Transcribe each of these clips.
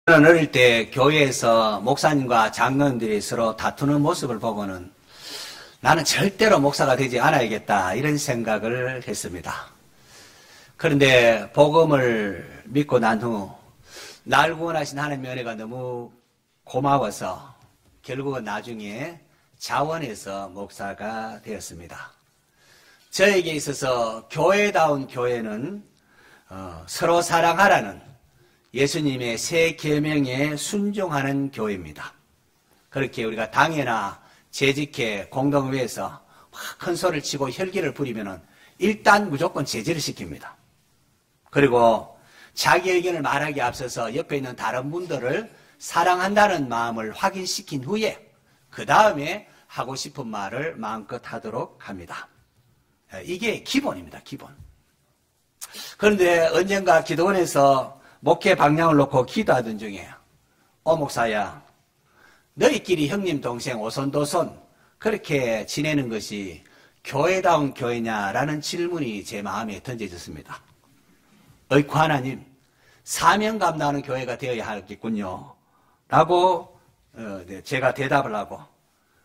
저는 어릴 때 교회에서 목사님과 장로님들이 서로 다투는 모습을 보고는 나는 절대로 목사가 되지 않아야겠다 이런 생각을 했습니다. 그런데 복음을 믿고 난 후 날 구원하신 하나님의 은혜가 너무 고마워서 결국은 나중에 자원해서 목사가 되었습니다. 저에게 있어서 교회다운 교회는 서로 사랑하라는 예수님의 새 계명에 순종하는 교회입니다. 그렇게 우리가 당회나 재직회, 공동회에서 막 큰 소리를 치고 혈기를 부리면은 일단 무조건 제지를 시킵니다. 그리고 자기 의견을 말하기 앞서서 옆에 있는 다른 분들을 사랑한다는 마음을 확인시킨 후에 그 다음에 하고 싶은 말을 마음껏 하도록 합니다. 이게 기본입니다. 기본. 그런데 언젠가 기도원에서 목회 방향을 놓고 기도하던 중에 목사야, 너희끼리 형님 동생 오손도손 그렇게 지내는 것이 교회다운 교회냐라는 질문이 제 마음에 던져졌습니다. 어이쿠 하나님, 사명 감당하는 교회가 되어야 하겠군요 라고 제가 대답을 하고,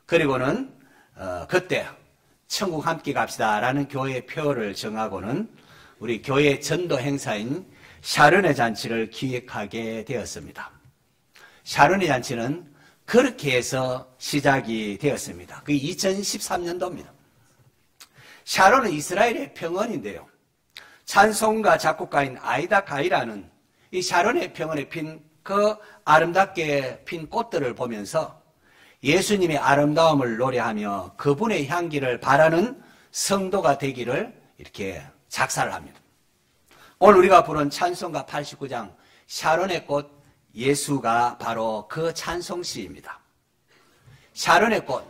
그리고는 그때 천국 함께 갑시다 라는 교회 표를 정하고는 우리 교회 전도 행사인 샤론의 잔치를 기획하게 되었습니다. 샤론의 잔치는 그렇게 해서 시작이 되었습니다. 그게 2013년도입니다. 샤론은 이스라엘의 평원인데요. 찬송가 작곡가인 아이다 가이라는 이 샤론의 평원에 핀 그 아름답게 핀 꽃들을 보면서 예수님의 아름다움을 노래하며 그분의 향기를 바라는 성도가 되기를 이렇게 작사를 합니다. 오늘 우리가 부른 찬송가 89장 샤론의 꽃 예수가 바로 그 찬송시입니다. 샤론의 꽃.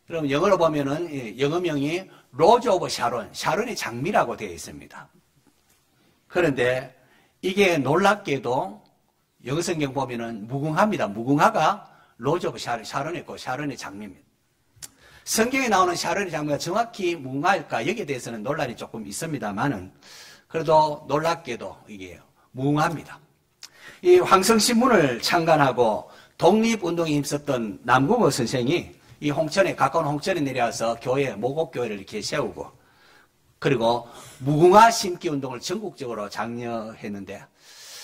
그럼 영어로 보면은 영어명이 로즈 오브 샤론, 샤론의 장미라고 되어 있습니다. 그런데 이게 놀랍게도 영어 성경 보면은 무궁화입니다. 무궁화가 로즈 오브 샤론, 샤론의 꽃, 샤론의 장미입니다. 성경에 나오는 샤론의 장미가 정확히 무궁화일까? 여기에 대해서는 논란이 조금 있습니다만은 그래도 놀랍게도 이게 무궁화입니다. 이 황성신문을 창간하고 독립운동에 힘썼던 남궁호 선생이 이 홍천에, 가까운 홍천에 내려와서 교회, 모곡교회를 이렇게 세우고, 그리고 무궁화 심기 운동을 전국적으로 장려했는데,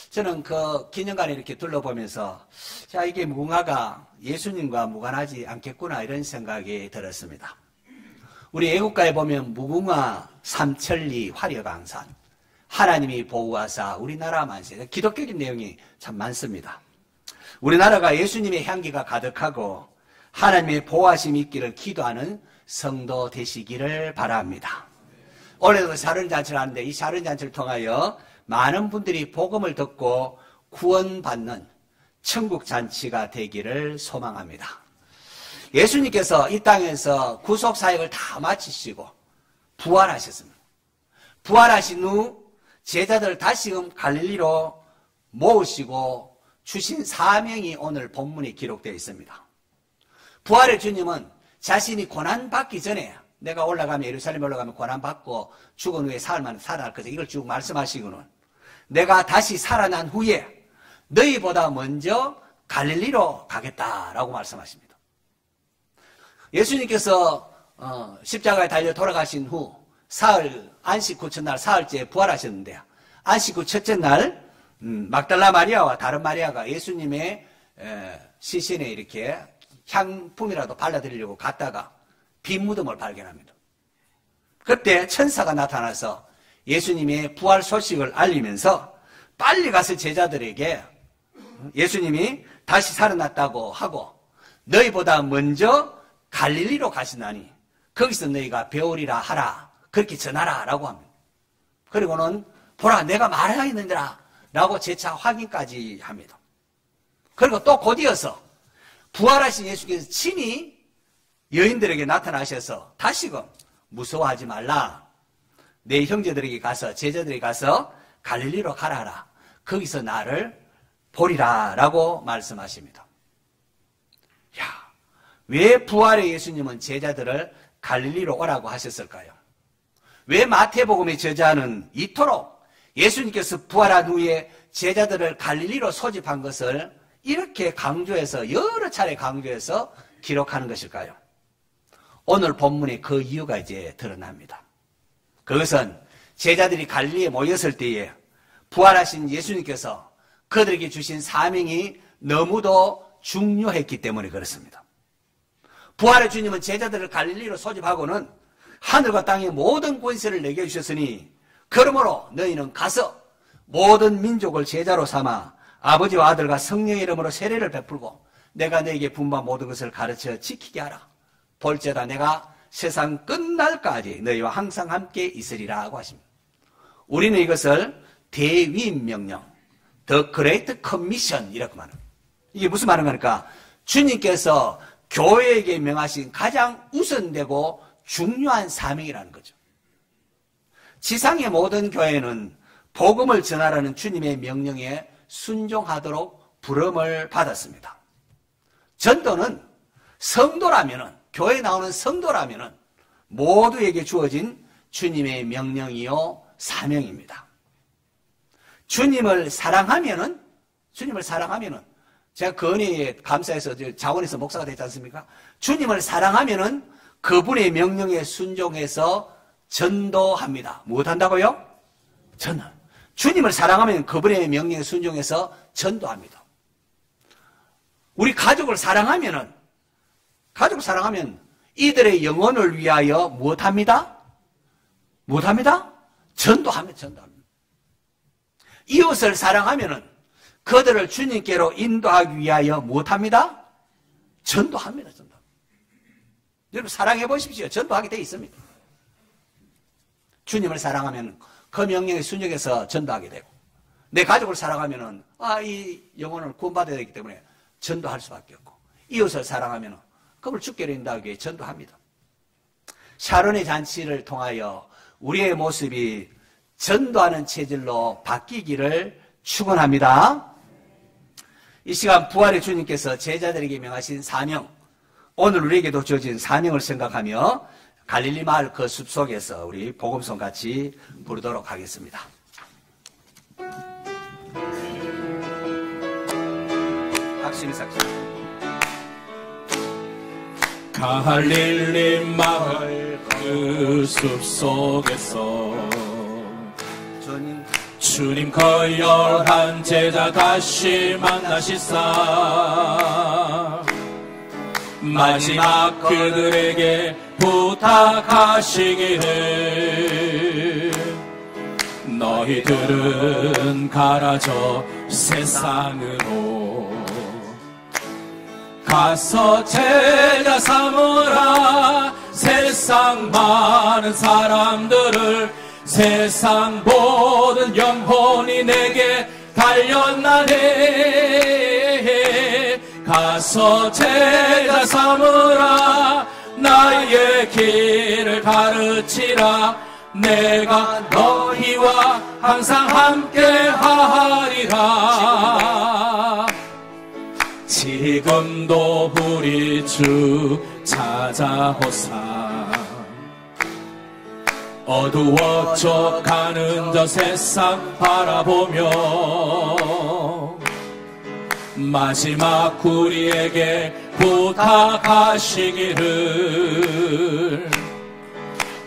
저는 그 기념관에 이렇게 둘러보면서, 자, 이게 무궁화가 예수님과 무관하지 않겠구나, 이런 생각이 들었습니다. 우리 애국가에 보면 무궁화, 삼천리, 화려강산, 하나님이 보호하사 우리나라 만세, 기독교적인 내용이 참 많습니다. 우리나라가 예수님의 향기가 가득하고 하나님의 보호하심이 있기를 기도하는 성도 되시기를 바랍니다. 올해도 샤론잔치를 하는데 이 샤론잔치를 통하여 많은 분들이 복음을 듣고 구원받는 천국잔치가 되기를 소망합니다. 예수님께서 이 땅에서 구속사역을 다 마치시고 부활하셨습니다. 부활하신 후 제자들을 다시금 갈릴리로 모으시고 주신 사명이 오늘 본문에 기록되어 있습니다. 부활의 주님은 자신이 고난받기 전에 내가 올라가면 예루살렘에 올라가면 고난받고 죽은 후에 사흘 만에 살아날 것을 이걸 쭉 말씀하시고는 내가 다시 살아난 후에 너희보다 먼저 갈릴리로 가겠다라고 말씀하십니다. 예수님께서 십자가에 달려 돌아가신 후 사흘, 안식 후 첫날 사흘째 부활하셨는데 안식 후 첫째 날 막달라 마리아와 다른 마리아가 예수님의 시신에 이렇게 향품이라도 발라드리려고 갔다가 빈 무덤을 발견합니다. 그때 천사가 나타나서 예수님의 부활 소식을 알리면서 빨리 가서 제자들에게 예수님이 다시 살아났다고 하고 너희보다 먼저 갈릴리로 가시나니 거기서 너희가 배우리라 하라, 그렇게 전하라 라고 합니다. 그리고는 보라 내가 말하였느니라 라고 재차 확인까지 합니다. 그리고 또 곧이어서 부활하신 예수께서 친히 여인들에게 나타나셔서 다시금 무서워하지 말라, 내 형제들에게 가서 제자들에게 가서 갈릴리로 가라, 거기서 나를 보리라 라고 말씀하십니다. 야, 왜 부활의 예수님은 제자들을 갈릴리로 오라고 하셨을까요? 왜 마태복음의 저자는 이토록 예수님께서 부활한 후에 제자들을 갈릴리로 소집한 것을 이렇게 강조해서 여러 차례 강조해서 기록하는 것일까요? 오늘 본문에 그 이유가 이제 드러납니다. 그것은 제자들이 갈릴리에 모였을 때에 부활하신 예수님께서 그들에게 주신 사명이 너무도 중요했기 때문에 그렇습니다. 부활의 주님은 제자들을 갈릴리로 소집하고는 하늘과 땅의 모든 권세를 내게 주셨으니 그러므로 너희는 가서 모든 민족을 제자로 삼아 아버지와 아들과 성령의 이름으로 세례를 베풀고 내가 너에게 분부한 모든 것을 가르쳐 지키게 하라. 볼지어다 내가 세상 끝날까지 너희와 항상 함께 있으리라 하고 하십니다. 우리는 이것을 대위임 명령, The Great Commission 이라고 말합니다. 이게 무슨 말인 거니까 주님께서 교회에게 명하신 가장 우선되고 중요한 사명이라는 거죠. 지상의 모든 교회는 복음을 전하라는 주님의 명령에 순종하도록 부름을 받았습니다. 전도는 성도라면은, 교회에 나오는 성도라면은 모두에게 주어진 주님의 명령이요 사명입니다. 주님을 사랑하면은 제가 그 은혜에 감사해서 자원에서 목사가 됐지 않습니까? 주님을 사랑하면은 그분의 명령에 순종해서 전도합니다. 무엇한다고요? 전도. 주님을 사랑하면 그분의 명령에 순종해서 전도합니다. 우리 가족을 사랑하면 이들의 영혼을 위하여 무엇합니다? 전도합니다. 이웃을 사랑하면 그들을 주님께로 인도하기 위하여 무엇합니다? 전도합니다. 여러분 사랑해 보십시오. 전도하게 되어 있습니다. 주님을 사랑하면 그 명령에 순종해서 전도하게 되고, 내 가족을 사랑하면 이 영혼을 구원받아야 되기 때문에 전도할 수밖에 없고, 이웃을 사랑하면 그걸 주께로 인도하기 위해 전도합니다. 샤론의 잔치를 통하여 우리의 모습이 전도하는 체질로 바뀌기를 축원합니다. 이 시간 부활의 주님께서 제자들에게 명하신 사명, 오늘 우리에게도 주어진 사명을 생각하며 갈릴리 마을 그 숲속에서 우리 복음송 같이 부르도록 하겠습니다. 박수를 삭제. 갈릴리 마을 그 숲속에서 주님 거열한 제자 다시 만나시사 마지막 그들에게 부탁하시기를 너희들은 가라져 세상으로 가서 제자 삼으라. 세상 많은 사람들을 세상 모든 영혼이 내게 달렸나니 가서 제자 삼으라. 나의 길을 가르치라. 내가 너희와 항상 함께 하리라. 지금도 우리 주 찾아오사. 어두워져 가는 저 세상 바라보며 마지막 우리에게 부탁하시기를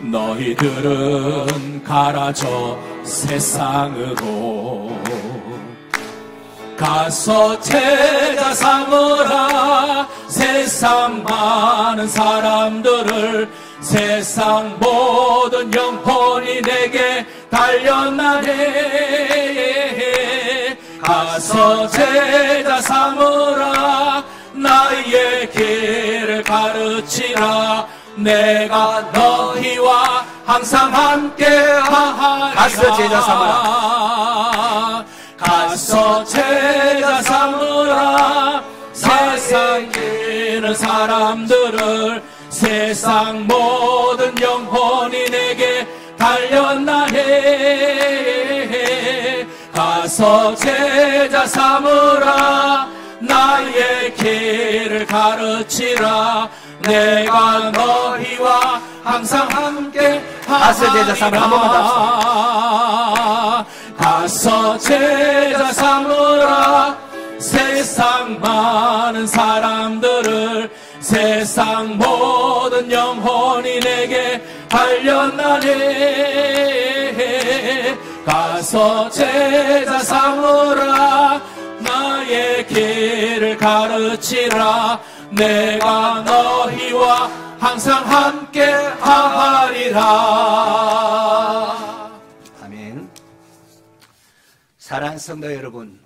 너희들은 가라져 세상으로 가서 제자 삼으라. 세상 많은 사람들을 세상 모든 영혼이 내게 달렸나니 가서 제자 삼으라. 나의 길을 가르치라. 내가 너희와 항상 함께 하리라. 가서 제자 삼으라. 가서 제자 삼으라. 세상에 있는 사람들을 세상 모든 영혼이 내게 달렸나니 가서 제자 삼으라. 나의 길을 가르치라. 내가 너희와 항상 함께 가서 제자 삼으라. 한 번만 더 합시다. 가서 제자 삼으라. 세상 많은 사람들을 세상 모든 영혼이 내게 달렸나니 가서 제자 삼으라. 나의 길을 가르치라. 내가 너희와 항상 함께 하리라. 아멘. 사랑하는 성도 여러분,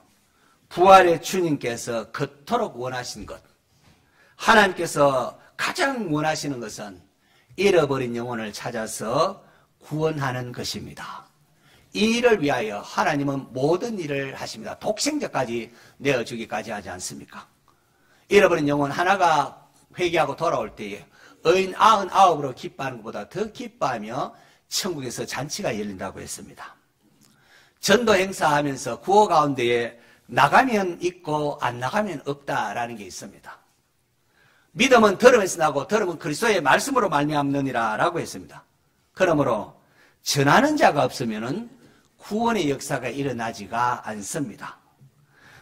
부활의 주님께서 그토록 원하신 것, 하나님께서 가장 원하시는 것은 잃어버린 영혼을 찾아서 구원하는 것입니다. 이 일을 위하여 하나님은 모든 일을 하십니다. 독생자까지 내어주기까지 하지 않습니까? 잃어버린 영혼 하나가 회개하고 돌아올 때에 의인 99으로 기뻐하는 것보다 더 기뻐하며 천국에서 잔치가 열린다고 했습니다. 전도 행사하면서 구호 가운데에 나가면 있고 안 나가면 없다라는 게 있습니다. 믿음은 들음에서 나고 들음은 그리스도의 말씀으로 말미암느니라 라고 했습니다. 그러므로 전하는 자가 없으면 구원의 역사가 일어나지가 않습니다.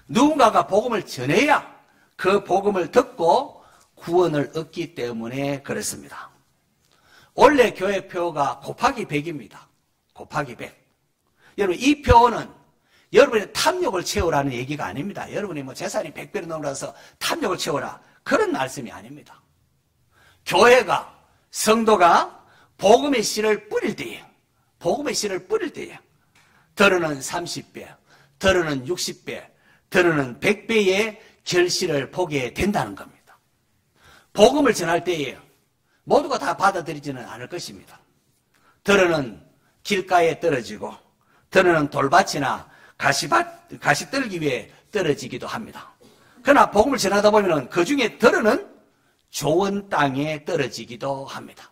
누군가가 복음을 전해야 그 복음을 듣고 구원을 얻기 때문에 그렇습니다. 원래 교회표가 곱하기 100입니다. 곱하기 100. 여러분, 이 표는 여러분의 탐욕을 채우라는 얘기가 아닙니다. 여러분이 뭐 재산이 100배로 넘어서 탐욕을 채우라, 그런 말씀이 아닙니다. 교회가, 성도가 복음의 씨를 뿌릴 때에, 복음의 씨를 뿌릴 때에 더러는 30배, 더러는 60배, 더러는 100배의 결실을 보게 된다는 겁니다. 복음을 전할 때에 모두가 다 받아들이지는 않을 것입니다. 더러는 길가에 떨어지고 더러는 돌밭이나 가시떨기 위에 떨어지기도 합니다. 그러나 복음을 전하다 보면 그 중에 더러는 좋은 땅에 떨어지기도 합니다.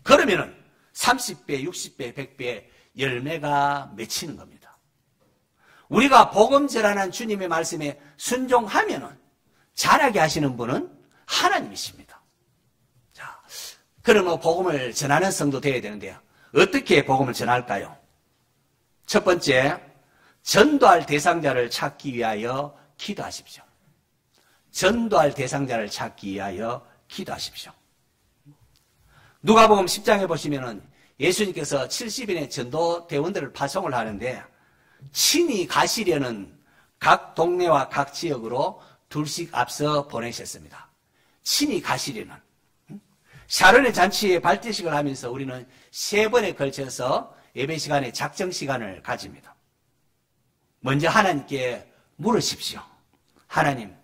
그러면은 30배, 60배, 100배 열매가 맺히는 겁니다. 우리가 복음 전하는 주님의 말씀에 순종하면은 잘하게 하시는 분은 하나님이십니다. 자, 그러면 복음을 전하는 성도 되어야 되는데요. 어떻게 복음을 전할까요? 첫 번째, 전도할 대상자를 찾기 위하여 기도하십시오. 전도할 대상자를 찾기 위하여 기도하십시오. 누가복음 10장에 보시면은 예수님께서 70인의 전도 대원들을 파송을 하는데 친히 가시려는 각 동네와 각 지역으로 둘씩 앞서 보내셨습니다. 친히 가시려는. 샤론의 잔치에 발대식을 하면서 우리는 3번에 걸쳐서 예배 시간에 작정 시간을 가집니다. 먼저 하나님께 물으십시오. 하나님,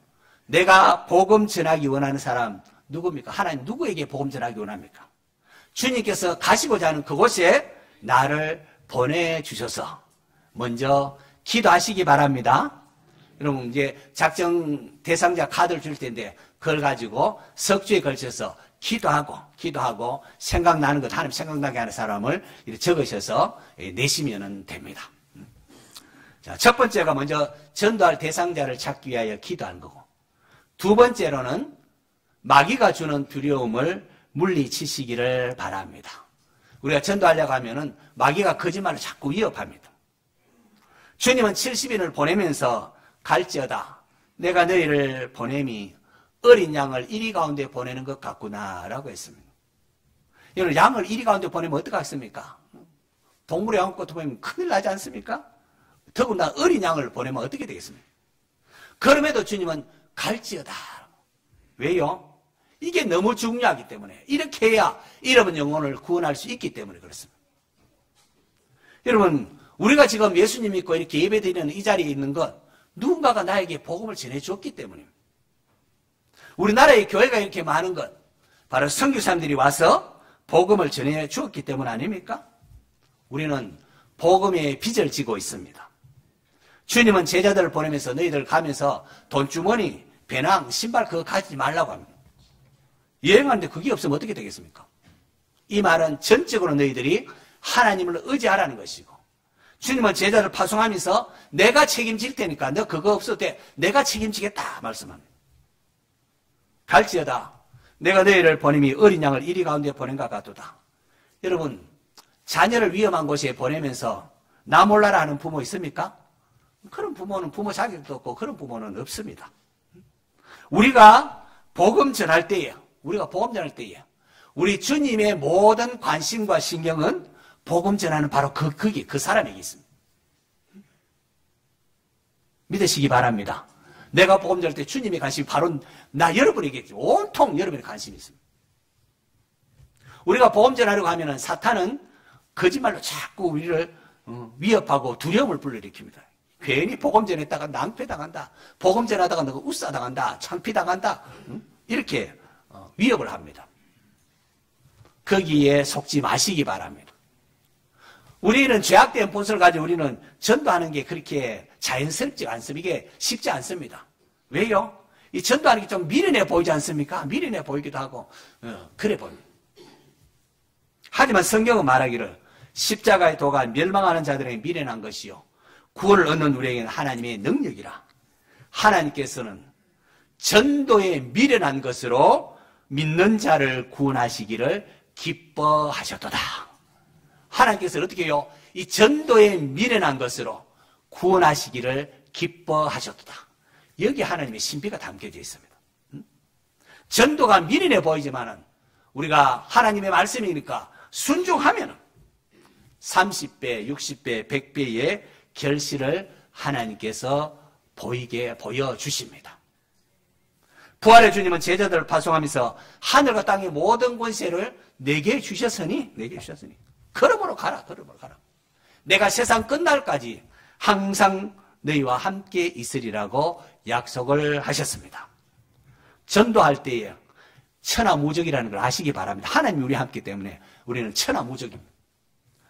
내가 복음 전하기 원하는 사람 누굽니까? 하나님, 누구에게 복음 전하기 원합니까? 주님께서 가시고자 하는 그곳에 나를 보내주셔서 먼저 기도하시기 바랍니다. 여러분, 이제 작정 대상자 카드를 줄 텐데 그걸 가지고 석주에 걸쳐서 기도하고 생각나는 것, 하나님 생각나게 하는 사람을 이렇게 적으셔서 내시면 됩니다. 자, 첫 번째가 먼저 전도할 대상자를 찾기 위하여 기도하는 거고, 두 번째로는 마귀가 주는 두려움을 물리치시기를 바랍니다. 우리가 전도하려고 하면은 마귀가 거짓말을 자꾸 위협합니다. 주님은 70인을 보내면서 갈지어다 내가 너희를 보냄이 어린 양을 이리 가운데 보내는 것 같구나 라고 했습니다. 여러분, 양을 이리 가운데 보내면 어떡하겠습니까? 동물의 양것도 보면 큰일 나지 않습니까? 더구나 어린 양을 보내면 어떻게 되겠습니까? 그럼에도 주님은 갈지어다. 왜요? 이게 너무 중요하기 때문에, 이렇게 해야 잃어버린 영혼을 구원할 수 있기 때문에 그렇습니다. 여러분, 우리가 지금 예수님 믿고 이렇게 예배드리는 이 자리에 있는 것, 누군가가 나에게 복음을 전해주었기 때문입니다. 우리나라의 교회가 이렇게 많은 것, 바로 선교사님들이 와서 복음을 전해주었기 때문 아닙니까? 우리는 복음의 빚을 지고 있습니다. 주님은 제자들을 보내면서 너희들 가면서 돈주머니, 배낭, 신발 그거 가지지 말라고 합니다. 여행하는데 그게 없으면 어떻게 되겠습니까? 이 말은 전적으로 너희들이 하나님을 의지하라는 것이고, 주님은 제자를 파송하면서 내가 책임질 테니까 너 그거 없어도 돼, 내가 책임지겠다 말씀합니다. 갈지어다 내가 너희를 보냄이 어린 양을 이리 가운데 보낸 것 같도다. 여러분, 자녀를 위험한 곳에 보내면서 나 몰라라 하는 부모 있습니까? 그런 부모는 부모 자격도 없고 그런 부모는 없습니다. 우리가 복음 전할 때에 우리 주님의 모든 관심과 신경은 복음 전하는 바로 그 사람에게 있습니다. 믿으시기 바랍니다. 내가 복음 전할 때 주님의 관심이 바로 여러분에게 온통 여러분의 관심이 있습니다. 우리가 복음 전하려고 하면은 사탄은 거짓말로 자꾸 우리를 위협하고 두려움을 불러일으킵니다. 괜히 복음 전했다가 낭패당한다. 복음 전하다가 너가 우싸당한다. 창피당한다. 이렇게 위협을 합니다. 거기에 속지 마시기 바랍니다. 우리는 죄악된 본성을 가지고 우리는 전도하는 게 그렇게 자연스럽지 않습니다. 이게 쉽지 않습니다. 왜요? 이 전도하는 게 좀 미련해 보이지 않습니까? 미련해 보이기도 하고 그래 보입니다. 하지만 성경은 말하기를 십자가의 도가 멸망하는 자들에게 미련한 것이요 구원을 얻는 우리에게는 하나님의 능력이라. 하나님께서는 전도에 미련한 것으로 믿는 자를 구원하시기를 기뻐하셨도다. 하나님께서는 어떻게 해요? 이 전도에 미련한 것으로 구원하시기를 기뻐하셨도다. 여기 하나님의 신비가 담겨져 있습니다. 전도가 미련해 보이지만은 우리가 하나님의 말씀이니까 순종하면 30배, 60배, 100배의 결실을 하나님께서 보여주십니다. 부활의 주님은 제자들을 파송하면서 하늘과 땅의 모든 권세를 내게 주셨으니 그러므로 가라. 내가 세상 끝날까지 항상 너희와 함께 있으리라고 약속을 하셨습니다. 전도할 때에 천하무적이라는 걸 아시기 바랍니다. 하나님이 우리와 함께 때문에 우리는 천하무적입니다.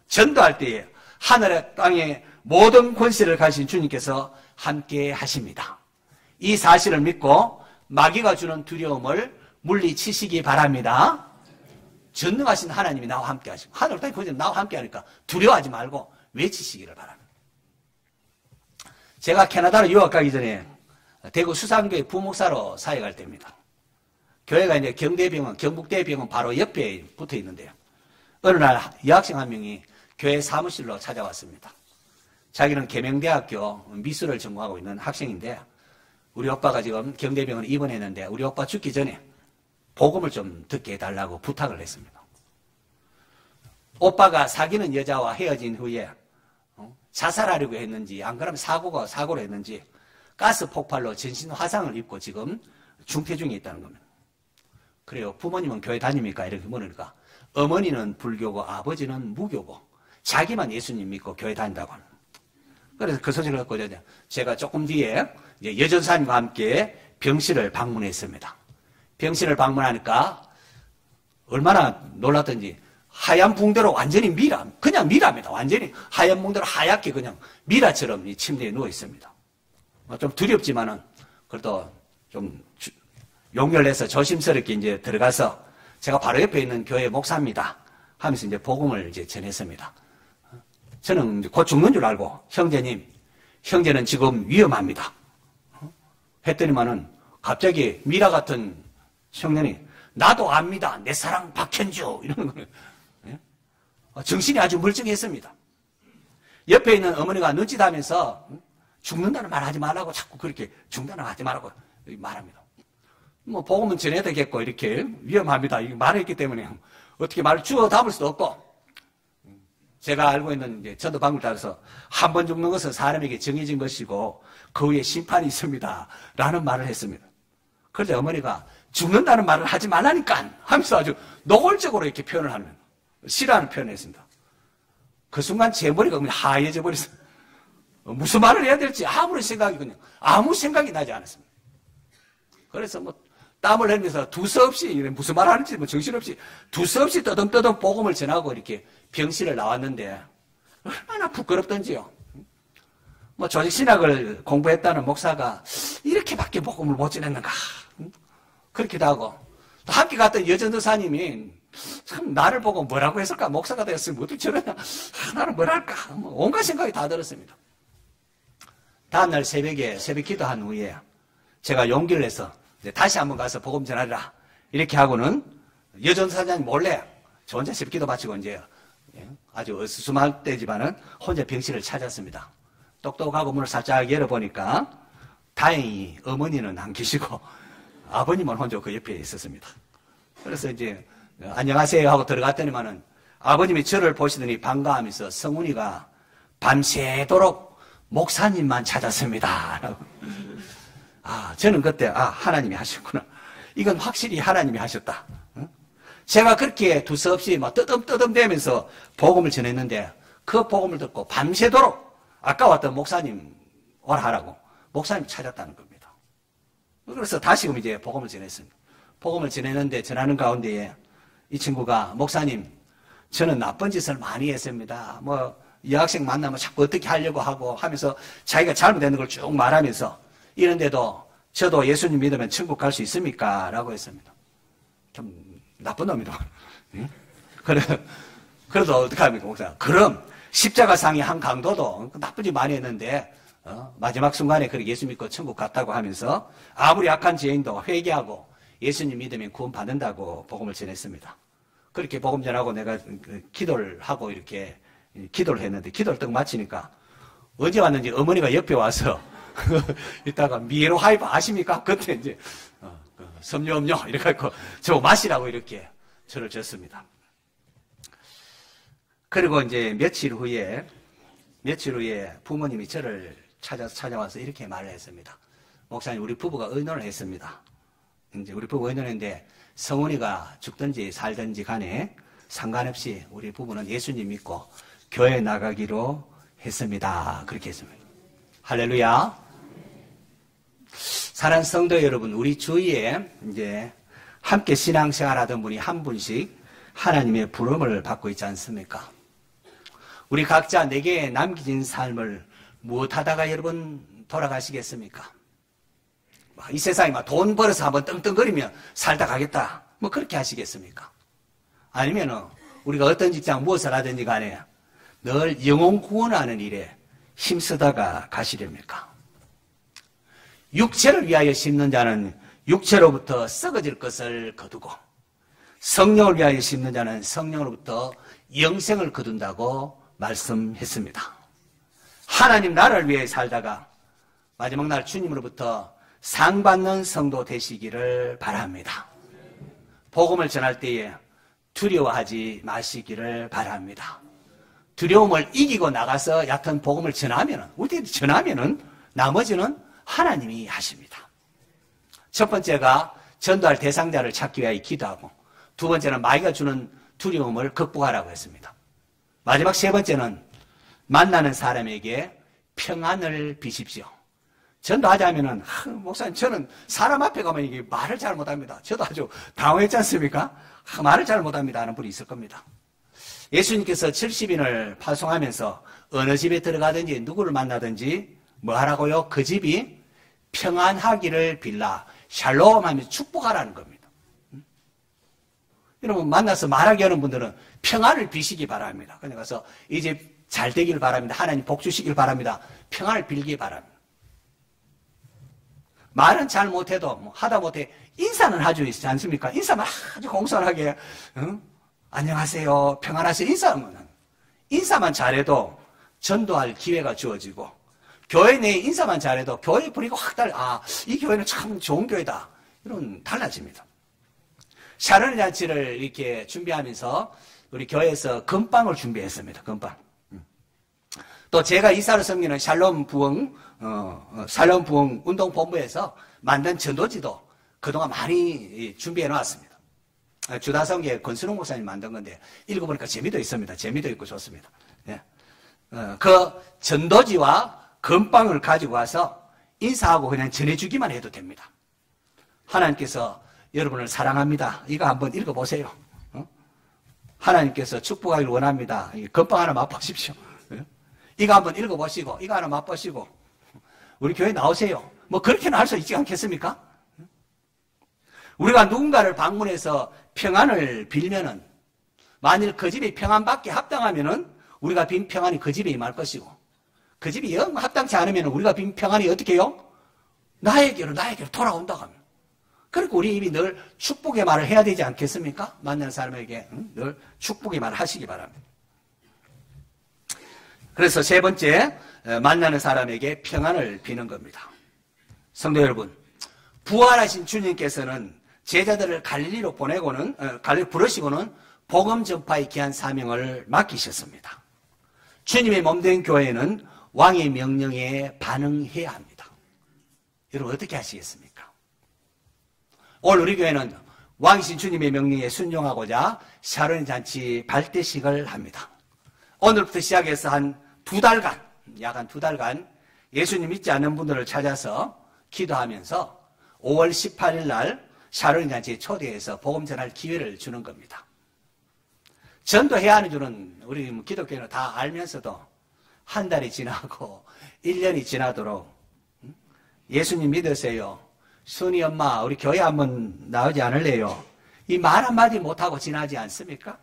전도할 때에 하늘의 땅의 모든 권세를 가진 주님께서 함께 하십니다. 이 사실을 믿고 마귀가 주는 두려움을 물리치시기 바랍니다. 전능하신 하나님이 나와 함께 하시고 하늘 땅의 권세는 나와 함께 하니까 두려워하지 말고 외치시기를 바랍니다. 제가 캐나다로 유학 가기 전에 대구 수산교회 부목사로 사역할 때입니다. 교회가 이제 경대병원, 경북대병원 바로 옆에 붙어 있는데요. 어느 날 여학생 한 명이 교회 사무실로 찾아왔습니다. 자기는 계명대학교 미술을 전공하고 있는 학생인데 우리 오빠가 지금 경대병원에 입원했는데 우리 오빠 죽기 전에 복음을 좀 듣게 해달라고 부탁을 했습니다. 오빠가 사귀는 여자와 헤어진 후에 자살하려고 했는지 안 그러면 사고로 했는지 가스 폭발로 전신 화상을 입고 지금 중태 중에 있다는 겁니다. 그래요. 부모님은 교회 다닙니까? 이렇게 물으니까 어머니는 불교고 아버지는 무교고 자기만 예수님 믿고 교회 다닌다고 합니다. 그래서 그 소식을 갖고 제가 조금 뒤에 여전사님과 함께 병실을 방문했습니다. 병실을 방문하니까 얼마나 놀랐던지 하얀 붕대로 완전히 그냥 미라입니다. 완전히 하얀 붕대로 하얗게 그냥 미라처럼 이 침대에 누워 있습니다. 좀 두렵지만은 그래도 좀 용기를 내서 조심스럽게 이제 들어가서 제가 바로 옆에 있는 교회 목사입니다 하면서 이제 복음을 이제 전했습니다. 저는 곧 죽는 줄 알고 형제는 지금 위험합니다. 했더니만은 갑자기 미라 같은 청년이 나도 압니다. 내 사랑 박현주 이러는 거예요. 정신이 아주 멀쩡했습니다. 옆에 있는 어머니가 눈짓하면서 죽는다는 말 하지 말라고 자꾸 그렇게 죽는다는 말 하지 말라고 말합니다. 뭐 복음은 전해야 되겠고 이렇게 위험합니다. 이렇게 말했기 때문에 어떻게 말을 주워 담을 수도 없고 제가 알고 있는 이제 전도 방법을 따라서 한 번 죽는 것은 사람에게 정해진 것이고 그 후에 심판이 있습니다. 라는 말을 했습니다. 그런데 어머니가 죽는다는 말을 하지 말라니까 하면서 아주 노골적으로 이렇게 표현을 하는 싫어하는 표현을 했습니다. 그 순간 제 머리가 그냥 하얘져 버렸어요. 무슨 말을 해야 될지 아무 생각이 나지 않았습니다. 그래서 뭐 땀을 흘리면서 두서없이 무슨 말 하는지 정신없이 두서없이 떠듬떠듬 복음을 전하고 이렇게 병실을 나왔는데 얼마나 부끄럽던지요. 뭐 조직신학을 공부했다는 목사가 이렇게밖에 복음을 못 전했는가 그렇기도 하고 또 함께 갔던 여전도사님이 참 나를 보고 뭐라고 했을까 목사가 되었으면 어떻게 저러냐 나는 뭐랄까 온갖 생각이 다 들었습니다. 다음날 새벽에 새벽 기도한 후에 제가 용기를 내서 다시 한번 가서 복음 전하리라 이렇게 하고는 여전사장님 몰래 저 혼자 새벽 기도 마치고 이제 아주 어수선할 때지만은 혼자 병실을 찾았습니다. 똑똑하고 문을 살짝 열어보니까 다행히 어머니는 안 계시고 아버님은 혼자 그 옆에 있었습니다. 그래서 이제 안녕하세요 하고 들어갔더니만은 아버님이 저를 보시더니 반가워하면서 성훈이가 밤새도록 목사님만 찾았습니다. 저는 그때 하나님이 하셨구나. 이건 확실히 하나님이 하셨다. 제가 그렇게 두서없이 막 뜨듬뜨듬대면서 복음을 전했는데 그 복음을 듣고 밤새도록 아까 왔던 목사님 오라 하라고 목사님 찾았다는 겁니다. 그래서 다시금 이제 복음을 전했습니다. 복음을 전했는데 전하는 가운데에 이 친구가 목사님 저는 나쁜 짓을 많이 했습니다. 여학생 만나면 자꾸 어떻게 하려고 하고 하면서 자기가 잘못된 걸 쭉 말하면서 이런데도 저도 예수님 믿으면 천국 갈 수 있습니까? 라고 했습니다. 좀 나쁜 놈이다. 그래도 어떡합니까, 목사? 그럼 십자가상의 한 강도도 나쁜 짓 많이 했는데 마지막 순간에 그렇게 예수 믿고 천국 갔다고 하면서 아무리 악한 죄인도 회개하고 예수님 믿으면 구원 받는다고 복음을 전했습니다. 그렇게 복음 전하고 내가 기도를 하고 이렇게 기도를 했는데 기도를 딱 마치니까 언제 왔는지 어머니가 옆에 와서 이따가 미에로 하이브 아십니까? 그때 이제 섬유 음료 이렇게 해서 저 마시라고 이렇게 저를 줬습니다. 그리고 이제 며칠 후에 부모님이 저를 찾아와서 이렇게 말을 했습니다. 목사님, 우리 부부가 의논을 했습니다. 이제 우리 부부 의논했는데 성훈이가 죽든지 살든지 간에 상관없이 우리 부부는 예수님 믿고 교회 나가기로 했습니다. 그렇게 했습니다. 할렐루야. 사랑하는 성도 여러분, 우리 주위에 이제 함께 신앙생활 하던 분이 한 분씩 하나님의 부름을 받고 있지 않습니까? 우리 각자 내게 남겨진 삶을 무엇하다가 여러분 돌아가시겠습니까? 이 세상에 막 돈 벌어서 한번 떵떵거리면 살다 가겠다. 그렇게 하시겠습니까? 아니면은 우리가 어떤 직장 무엇을 하든지 간에 늘 영혼 구원하는 일에 힘쓰다가 가시렵니까? 육체를 위하여 심는 자는 육체로부터 썩어질 것을 거두고 성령을 위하여 심는 자는 성령으로부터 영생을 거둔다고 말씀했습니다. 하나님 나라를 위해 살다가 마지막 날 주님으로부터 상 받는 성도 되시기를 바랍니다. 복음을 전할 때에 두려워하지 마시기를 바랍니다. 두려움을 이기고 나가서 얕은 복음을 전하면은 나머지는 하나님이 하십니다. 첫 번째가 전도할 대상자를 찾기 위하여 기도하고, 두 번째는 마귀가 주는 두려움을 극복하라고 했습니다. 마지막 세 번째는 만나는 사람에게 평안을 비십시오. 전도하자면은 목사님 저는 사람 앞에 가면 이게 말을 잘 못합니다. 저도 아주 당황했지 않습니까? 말을 잘 못합니다 하는 분이 있을 겁니다. 예수님께서 70인을 파송하면서 어느 집에 들어가든지 누구를 만나든지 뭐 하라고요? 그 집이 평안하기를 빌라 샬롬 하면서 축복하라는 겁니다. 여러분 만나서 말하게 하는 분들은 평안을 비시기 바랍니다. 그냥 가서 이 집 잘 되길 바랍니다. 하나님 복 주시길 바랍니다. 평안을 빌기 바랍니다. 말은 잘 못해도 하다 못해 인사는 아주 있지 않습니까? 인사만 아주 공손하게 안녕하세요 평안하세요 인사만 잘해도 전도할 기회가 주어지고, 교회 내에 인사만 잘해도 교회 분위기가 확 이 교회는 참 좋은 교회다 이런 달라집니다. 샤론의 잔치를 이렇게 준비하면서 우리 교회에서 금빵을 준비했습니다. 금빵. 또 제가 이사를 섬기는 샬롬 부흥 운동본부에서 만든 전도지도 그동안 많이 준비해 놨습니다. 주다성계 권순홍 목사님 만든 건데 읽어보니까 재미도 있습니다. 재미도 있고 좋습니다. 예. 그 전도지와 금빵을 가지고 와서 인사하고 그냥 전해주기만 해도 됩니다. 하나님께서 여러분을 사랑합니다. 이거 한번 읽어보세요. 하나님께서 축복하기를 원합니다. 금빵 하나 맛보십시오. 이거 한번 읽어보시고 이거 하나 맛보시고 우리 교회 나오세요. 그렇게는 할 수 있지 않겠습니까? 우리가 누군가를 방문해서 평안을 빌면은 만일 그 집이 평안받기 합당하면은 우리가 빈 평안이 그 집에 임할 것이고, 그 집이 영 합당치 않으면 우리가 빈 평안이 어떻게 해요? 나에게로 돌아온다고 합니다. 그러니까 우리 입이 늘 축복의 말을 해야 되지 않겠습니까? 만나는 사람에게 늘 축복의 말을 하시기 바랍니다. 그래서 세 번째, 만나는 사람에게 평안을 비는 겁니다. 성도 여러분, 부활하신 주님께서는 제자들을 갈릴리로 부르시고는 복음 전파의 귀한 사명을 맡기셨습니다. 주님의 몸된 교회는 왕의 명령에 반응해야 합니다. 여러분 어떻게 하시겠습니까? 오늘 우리 교회는 왕이신 주님의 명령에 순종하고자 샤론 잔치 발대식을 합니다. 오늘부터 시작해서 약 한 두 달간 예수님 믿지 않는 분들을 찾아서 기도하면서 5월 18일 날 샤론 잔치에 초대해서 복음 전할 기회를 주는 겁니다. 전도해야 하는 줄은 우리 기독교인은 다 알면서도 한 달이 지나고 1년이 지나도록 예수님 믿으세요. 순이 엄마 우리 교회 한번 나오지 않을래요? 이 말 한마디 못하고 지나지 않습니까?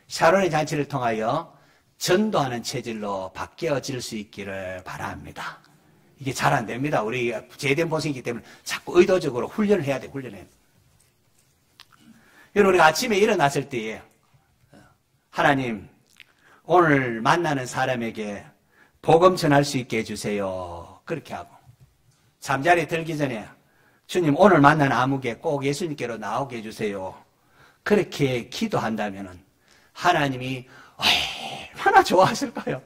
샤론의 잔치를 통하여 전도하는 체질로 바뀌어질 수 있기를 바랍니다. 이게 잘 안 됩니다. 우리 제된 보석이기 때문에 자꾸 의도적으로 훈련을 해야 돼, 훈련해. 여러분, 우리가 아침에 일어났을 때에 하나님, 오늘 만나는 사람에게 복음 전할 수 있게 해주세요. 그렇게 하고 잠자리에 들기 전에 주님 오늘 만난 아무개 꼭 예수님께로 나오게 해주세요. 그렇게 기도한다면 하나님이 얼마나 좋아하실까요?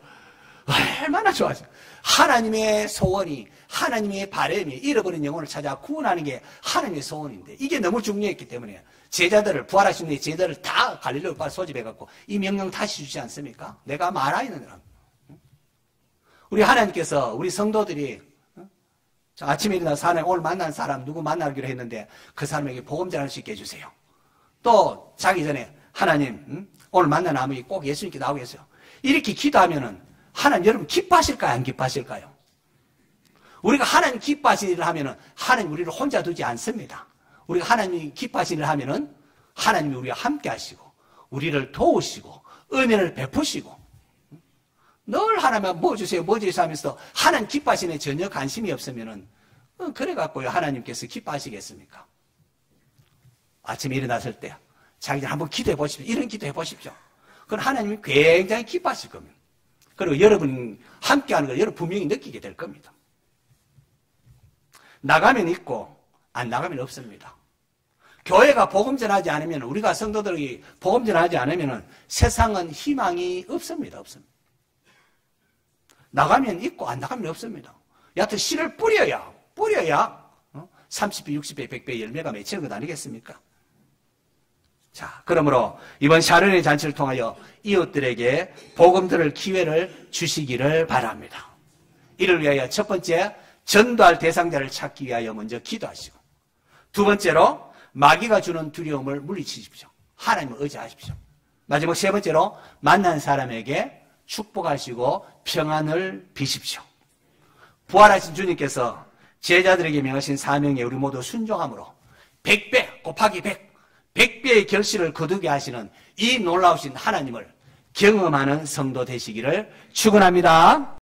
얼마나 좋아하실까요? 하나님의 소원이, 하나님의 바람이 잃어버린 영혼을 찾아 구원하는 게 하나님의 소원인데 이게 너무 중요했기 때문에 제자들을, 부활하신 제자들을 다 갈릴리로 소집해갖고 이 명령 다시 주지 않습니까? 내가 말하는 사람. 우리 하나님께서 우리 성도들이 아침에 일어나서 하나님 오늘 만난 사람 누구 만나기로 했는데 그 사람에게 복음 전할 수 있게 해주세요. 또 자기 전에 하나님 오늘 만난 아무이 꼭 예수님께 나오게 해주세요. 이렇게 기도하면은 하나님 여러분 기뻐하실까요? 안 기뻐하실까요? 우리가 하나님 기뻐하시는 일을 하면은 하나님 우리를 혼자 두지 않습니다. 우리가 하나님이 기뻐하시는 일을 하면은 하나님이 우리와 함께 하시고 우리를 도우시고 은혜를 베푸시고 늘 하나님만 뭐 주세요 뭐 주세요 하면서 하나님 기뻐하시는 데 전혀 관심이 없으면은 그래갖고요 하나님께서 기뻐하시겠습니까? 아침에 일어났을 때 자기들 한번 기도해 보십시오. 이런 기도해 보십시오. 그럼 하나님이 굉장히 기뻐하실 겁니다. 그리고 여러분 함께하는 걸 여러분 분명히 느끼게 될 겁니다. 나가면 있고 안 나가면 없습니다. 교회가 복음 전하지 않으면 우리가 성도들이 복음 전하지 않으면 세상은 희망이 없습니다. 없습니다. 나가면 있고 안 나가면 없습니다. 여하튼 씨를 뿌려야 30배, 60배, 100배 열매가 맺히는 것 아니겠습니까? 자, 그러므로 이번 샤론의 잔치를 통하여 이웃들에게 복음 들을 기회를 주시기를 바랍니다. 이를 위하여 첫 번째, 전도할 대상자를 찾기 위하여 먼저 기도하시고 두 번째로 마귀가 주는 두려움을 물리치십시오. 하나님을 의지하십시오. 마지막 세 번째로 만난 사람에게 축복하시고 평안을 비십시오. 부활하신 주님께서 제자들에게 명하신 사명에 우리 모두 순종함으로 100배 곱하기 100배의 결실을 거두게 하시는 이 놀라우신 하나님을 경험하는 성도 되시기를 축원합니다.